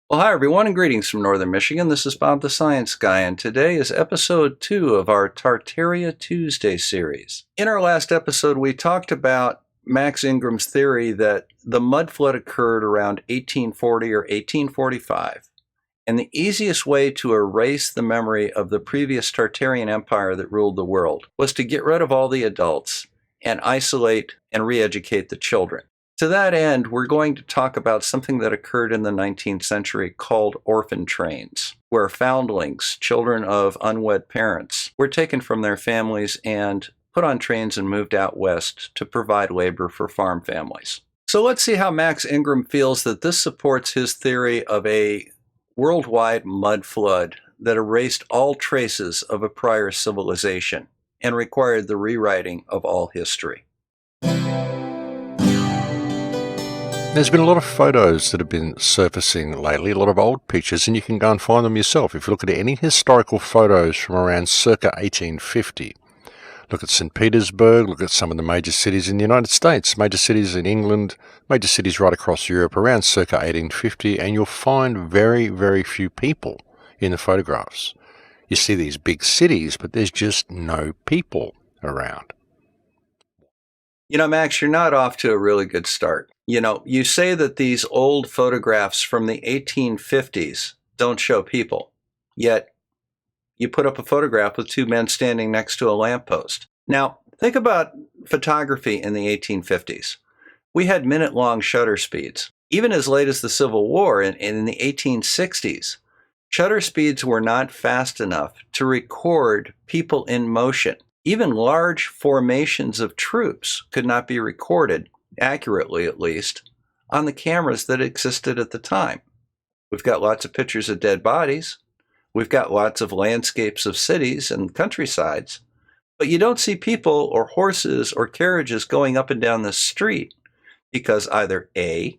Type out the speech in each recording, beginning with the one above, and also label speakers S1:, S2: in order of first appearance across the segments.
S1: Well, hi everyone, and greetings from Northern Michigan. This is Bob the Science Guy, and today is episode 2 of our Tartaria Tuesday series. In our last episode, we talked about Max Ingram's theory that the mud flood occurred around 1840 or 1845, and the easiest way to erase the memory of the previous Tartarian empire that ruled the world was to get rid of all the adults and isolate and re-educate the children. To that end, we're going to talk about something that occurred in the 19th century called orphan trains, where foundlings, children of unwed parents, were taken from their families and put on trains and moved out west to provide labor for farm families. So let's see how Max Ingram feels that this supports his theory of a worldwide mud flood that erased all traces of a prior civilization and required the rewriting of all history.
S2: There's been a lot of photos that have been surfacing lately, a lot of old pictures, and you can go and find them yourself. If you look at any historical photos from around circa 1850, look at St. Petersburg, look at some of the major cities in the United States, major cities in England, major cities right across Europe around circa 1850, and you'll find very, very few people in the photographs. You see these big cities, but there's just no people around.
S1: You know, Max, you're not off to a really good start. You say that these old photographs from the 1850s don't show people, yet you put up a photograph with two men standing next to a lamppost. Now, think about photography in the 1850s. We had minute-long shutter speeds. Even as late as the Civil War in the 1860s, shutter speeds were not fast enough to record people in motion. Even large formations of troops could not be recorded, accurately at least, on the cameras that existed at the time. We've got lots of pictures of dead bodies. We've got lots of landscapes of cities and countrysides. But you don't see people or horses or carriages going up and down the street because either A,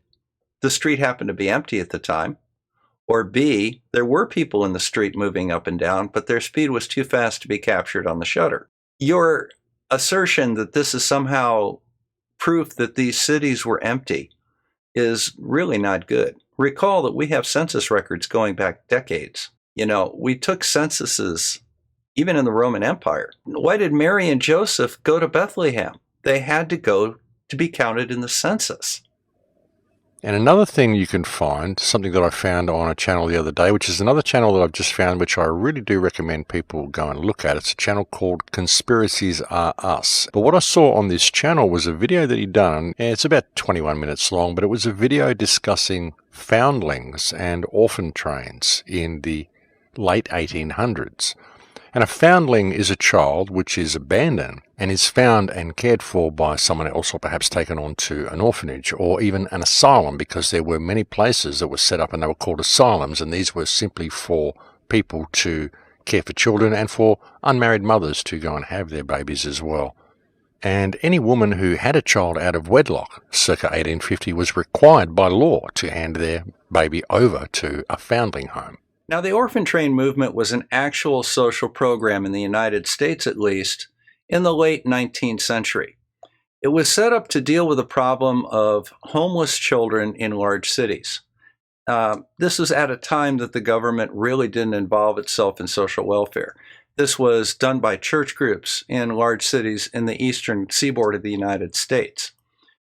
S1: the street happened to be empty at the time, or B, there were people in the street moving up and down, but their speed was too fast to be captured on the shutter. Your assertion that this is somehow proof that these cities were empty is really not good. Recall that we have census records going back decades. We took censuses even in the Roman Empire. Why did Mary and Joseph go to Bethlehem? They had to go to be counted in the census.
S2: And another thing you can find, something that I found on a channel the other day, which is another channel that I've just found, which I really do recommend people go and look at. It's a channel called Conspiracies Are Us. But what I saw on this channel was a video that he'd done, and it's about 21 minutes long, but it was a video discussing foundlings and orphan trains in the late 1800s. And a foundling is a child which is abandoned and is found and cared for by someone else, or perhaps taken on to an orphanage or even an asylum, because there were many places that were set up and they were called asylums, and these were simply for people to care for children and for unmarried mothers to go and have their babies as well. And any woman who had a child out of wedlock circa 1850 was required by law to hand their baby over to a foundling home.
S1: Now, the Orphan Train Movement was an actual social program in the United States, at least, in the late 19th century. It was set up to deal with the problem of homeless children in large cities. This was at a time that the government really didn't involve itself in social welfare. This was done by church groups in large cities in the eastern seaboard of the United States.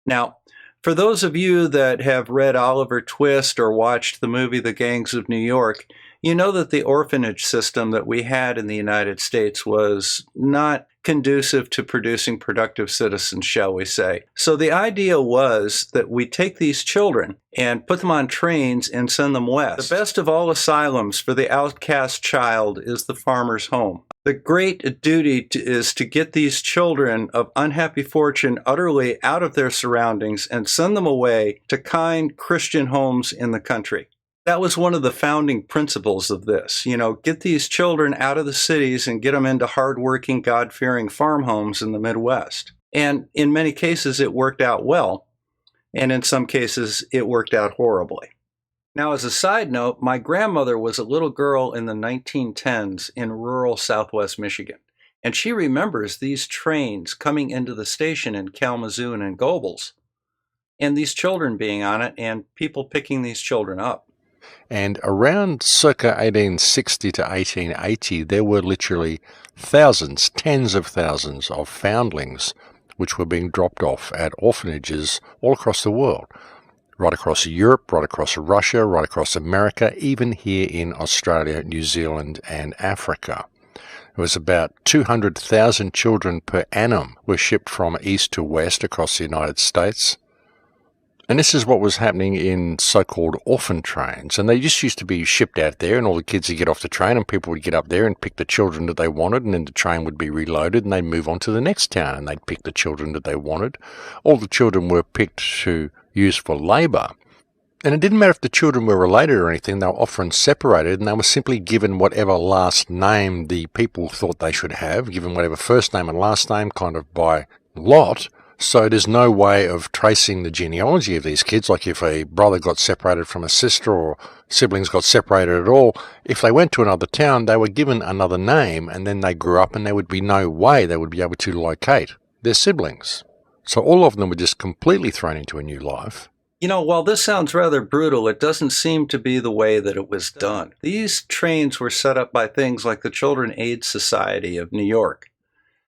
S1: Now, for those of you that have read Oliver Twist or watched the movie The Gangs of New York, you know that the orphanage system that we had in the United States was not conducive to producing productive citizens, shall we say. So the idea was that we take these children and put them on trains and send them west. The best of all asylums for the outcast child is the farmer's home. The great duty is to get these children of unhappy fortune utterly out of their surroundings and send them away to kind Christian homes in the country. That was one of the founding principles of this. Get these children out of the cities and get them into hardworking, God-fearing farm homes in the Midwest. And in many cases, it worked out well. And in some cases, it worked out horribly. Now, as a side note, my grandmother was a little girl in the 1910s in rural southwest Michigan. And she remembers these trains coming into the station in Kalamazoo and in Gobles, and these children being on it and people picking these children up.
S2: And around circa 1860 to 1880, there were literally thousands, tens of thousands of foundlings which were being dropped off at orphanages all across the world. Right across Europe, right across Russia, right across America, even here in Australia, New Zealand and Africa. It was about 200,000 children per annum were shipped from east to west across the United States. And this is what was happening in so-called orphan trains. And they just used to be shipped out there, and all the kids would get off the train, and people would get up there and pick the children that they wanted, and then the train would be reloaded, and they'd move on to the next town, and they'd pick the children that they wanted. All the children were picked to use for labour. And it didn't matter if the children were related or anything, they were often separated, and they were simply given whatever last name the people thought they should have, given whatever first name and last name kind of by lot. So there's no way of tracing the genealogy of these kids, like if a brother got separated from a sister or siblings got separated at all. If they went to another town, they were given another name, and then they grew up and there would be no way they would be able to locate their siblings. So all of them were just completely thrown into a new life.
S1: You know, while this sounds rather brutal, it doesn't seem to be the way that it was done. These trains were set up by things like the Children's Aid Society of New York,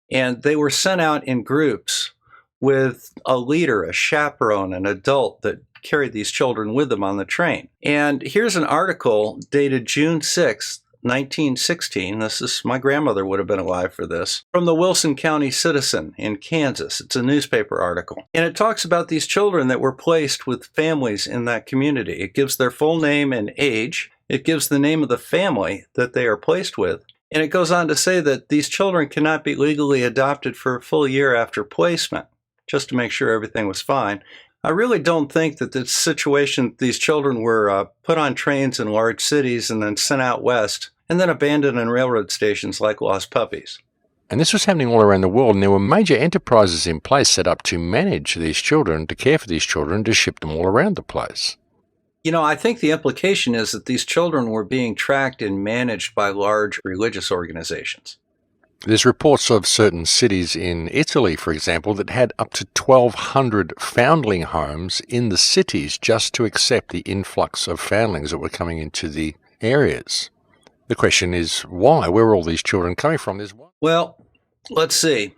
S1: and they were sent out in groups with a leader, a chaperone, an adult that carried these children with them on the train. And here's an article dated June 6th, 1916. My grandmother would have been alive for this, from the Wilson County Citizen in Kansas. It's a newspaper article. And it talks about these children that were placed with families in that community. It gives their full name and age. It gives the name of the family that they are placed with. And it goes on to say that these children cannot be legally adopted for a full year after placement, just to make sure everything was fine. I really don't think that the situation, these children were put on trains in large cities and then sent out west and then abandoned in railroad stations like lost puppies.
S2: And this was happening all around the world, and there were major enterprises in place set up to manage these children, to care for these children, to ship them all around the place.
S1: You know, I think the implication is that these children were being tracked and managed by large religious organizations.
S2: There's reports of certain cities in Italy, for example, that had up to 1,200 foundling homes in the cities just to accept the influx of foundlings that were coming into the areas. The question is, why? Where are all these children coming from?
S1: Well, let's see.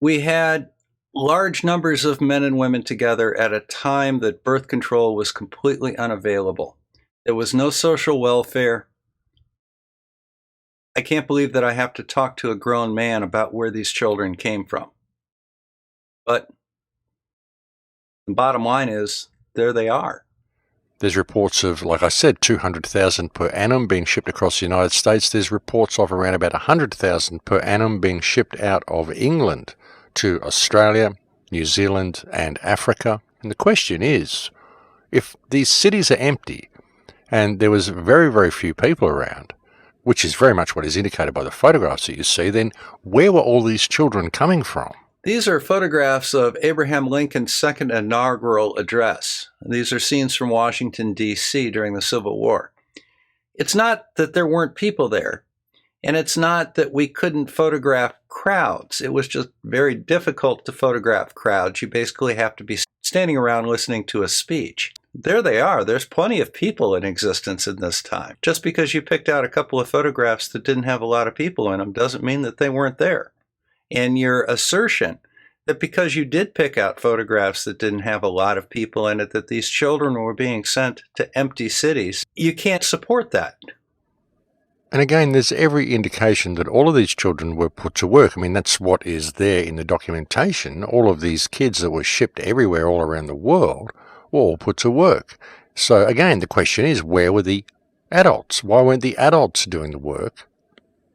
S1: We had large numbers of men and women together at a time that birth control was completely unavailable. There was no social welfare. I can't believe that I have to talk to a grown man about where these children came from. But the bottom line is, there they are.
S2: There's reports of, like I said, 200,000 per annum being shipped across the United States. There's reports of around about 100,000 per annum being shipped out of England to Australia, New Zealand and Africa. And the question is, if these cities are empty and there was very, very few people around, which is very much what is indicated by the photographs that you see, then where were all these children coming from?
S1: These are photographs of Abraham Lincoln's second inaugural address. These are scenes from Washington, D.C. during the Civil War. It's not that there weren't people there, and it's not that we couldn't photograph crowds. It was just very difficult to photograph crowds. You basically have to be standing around listening to a speech. There they are. There's plenty of people in existence in this time. Just because you picked out a couple of photographs that didn't have a lot of people in them doesn't mean that they weren't there. And your assertion that because you did pick out photographs that didn't have a lot of people in it, that these children were being sent to empty cities, you can't support that.
S2: And again, there's every indication that all of these children were put to work. I mean, that's what is there in the documentation. All of these kids that were shipped everywhere all around the world were all put to work. So again, the question is, where were the adults? Why weren't the adults doing the work?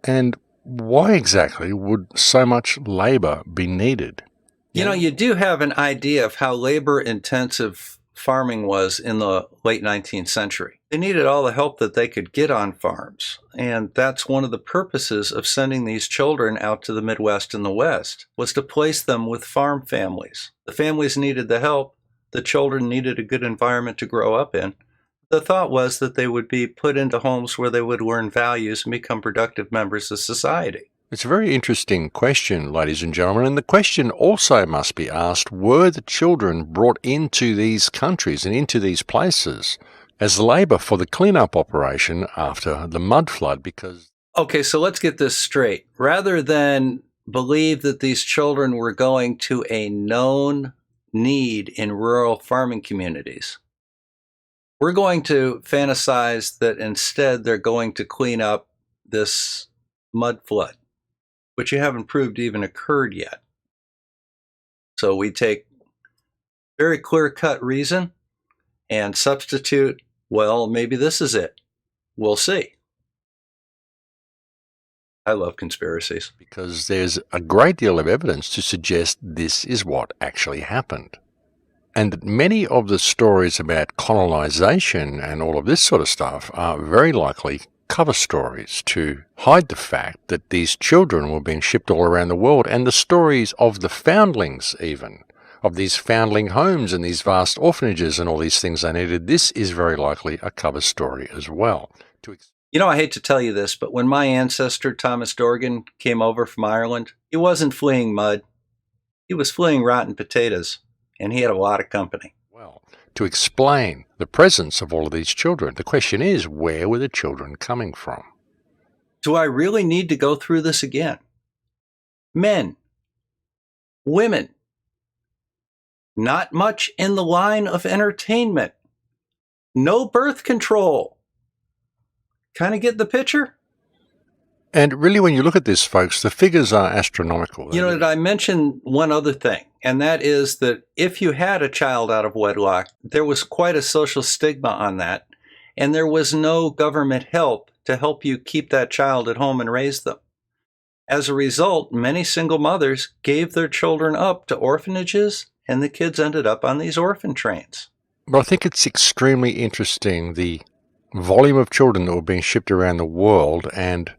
S2: And why exactly would so much labor be needed?
S1: You know, you do have an idea of how labor-intensive farming was in the late 19th century. They needed all the help that they could get on farms. And that's one of the purposes of sending these children out to the Midwest and the West, was to place them with farm families. The families needed the help. The children needed a good environment to grow up in. The thought was that they would be put into homes where they would learn values and become productive members of society.
S2: It's a very interesting question, ladies and gentlemen, and the question also must be asked, were the children brought into these countries and into these places as labor for the cleanup operation after the mud flood because...
S1: Okay, so let's get this straight. Rather than believe that these children were going to a known need in rural farming communities, we're going to fantasize that instead they're going to clean up this mud flood, which you haven't proved even occurred yet. So we take very clear-cut reason and substitute, well, maybe this is it. We'll see. I love conspiracies.
S2: Because there's a great deal of evidence to suggest this is what actually happened. And that many of the stories about colonization and all of this sort of stuff are very likely cover stories to hide the fact that these children were being shipped all around the world, and the stories of the foundlings even, of these foundling homes and these vast orphanages and all these things they needed. This is very likely a cover story as well.
S1: You know, I hate to tell you this, but when my ancestor, Thomas Dorgan, came over from Ireland, he wasn't fleeing mud. He was fleeing rotten potatoes, and he had a lot of company.
S2: Well, to explain the presence of all of these children, the question is, where were the children coming from?
S1: Do I really need to go through this again? Men, women, not much in the line of entertainment, no birth control. Kind of get the picture?
S2: And really, when you look at this, folks, the figures are astronomical.
S1: You know, did I mention one other thing? And that is that if you had a child out of wedlock, there was quite a social stigma on that. And there was no government help to help you keep that child at home and raise them. As a result, many single mothers gave their children up to orphanages, and the kids ended up on these orphan trains.
S2: But I think it's extremely interesting, the volume of children that were being shipped around the world and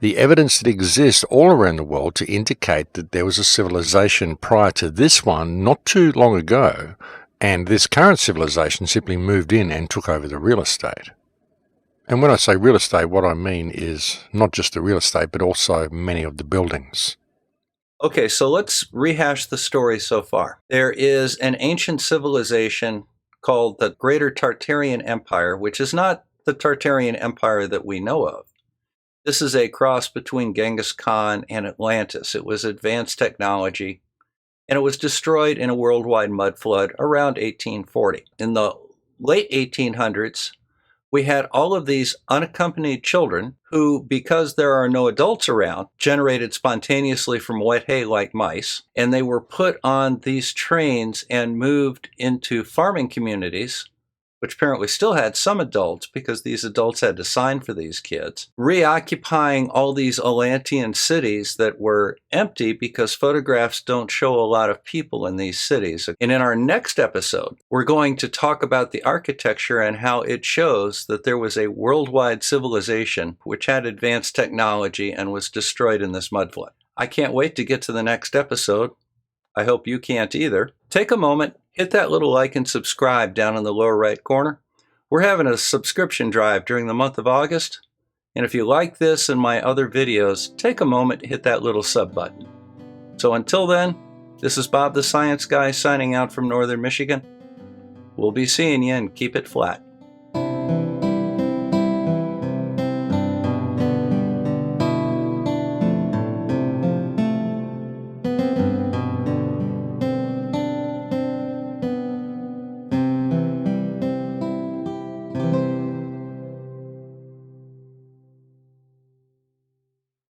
S2: the evidence that exists all around the world to indicate that there was a civilization prior to this one not too long ago, and this current civilization simply moved in and took over the real estate. And when I say real estate, what I mean is not just the real estate, but also many of the buildings.
S1: Okay, so let's rehash the story so far. There is an ancient civilization called the Greater Tartarian Empire, which is not the Tartarian Empire that we know of. This is a cross between Genghis Khan and Atlantis. It was advanced technology, and it was destroyed in a worldwide mud flood around 1840. In the late 1800s, we had all of these unaccompanied children who, because there are no adults around, generated spontaneously from wet hay like mice, and they were put on these trains and moved into farming communities, which apparently still had some adults because these adults had to sign for these kids, reoccupying all these Atlantean cities that were empty because photographs don't show a lot of people in these cities. And in our next episode, we're going to talk about the architecture and how it shows that there was a worldwide civilization which had advanced technology and was destroyed in this mud flood. I can't wait to get to the next episode. I hope you can't either. Take a moment, hit that little like and subscribe down in the lower right corner. We're having a subscription drive during the month of August. And if you like this and my other videos, take a moment to hit that little sub button. So until then, this is Bob the Science Guy signing out from Northern Michigan. We'll be seeing you, and keep it flat.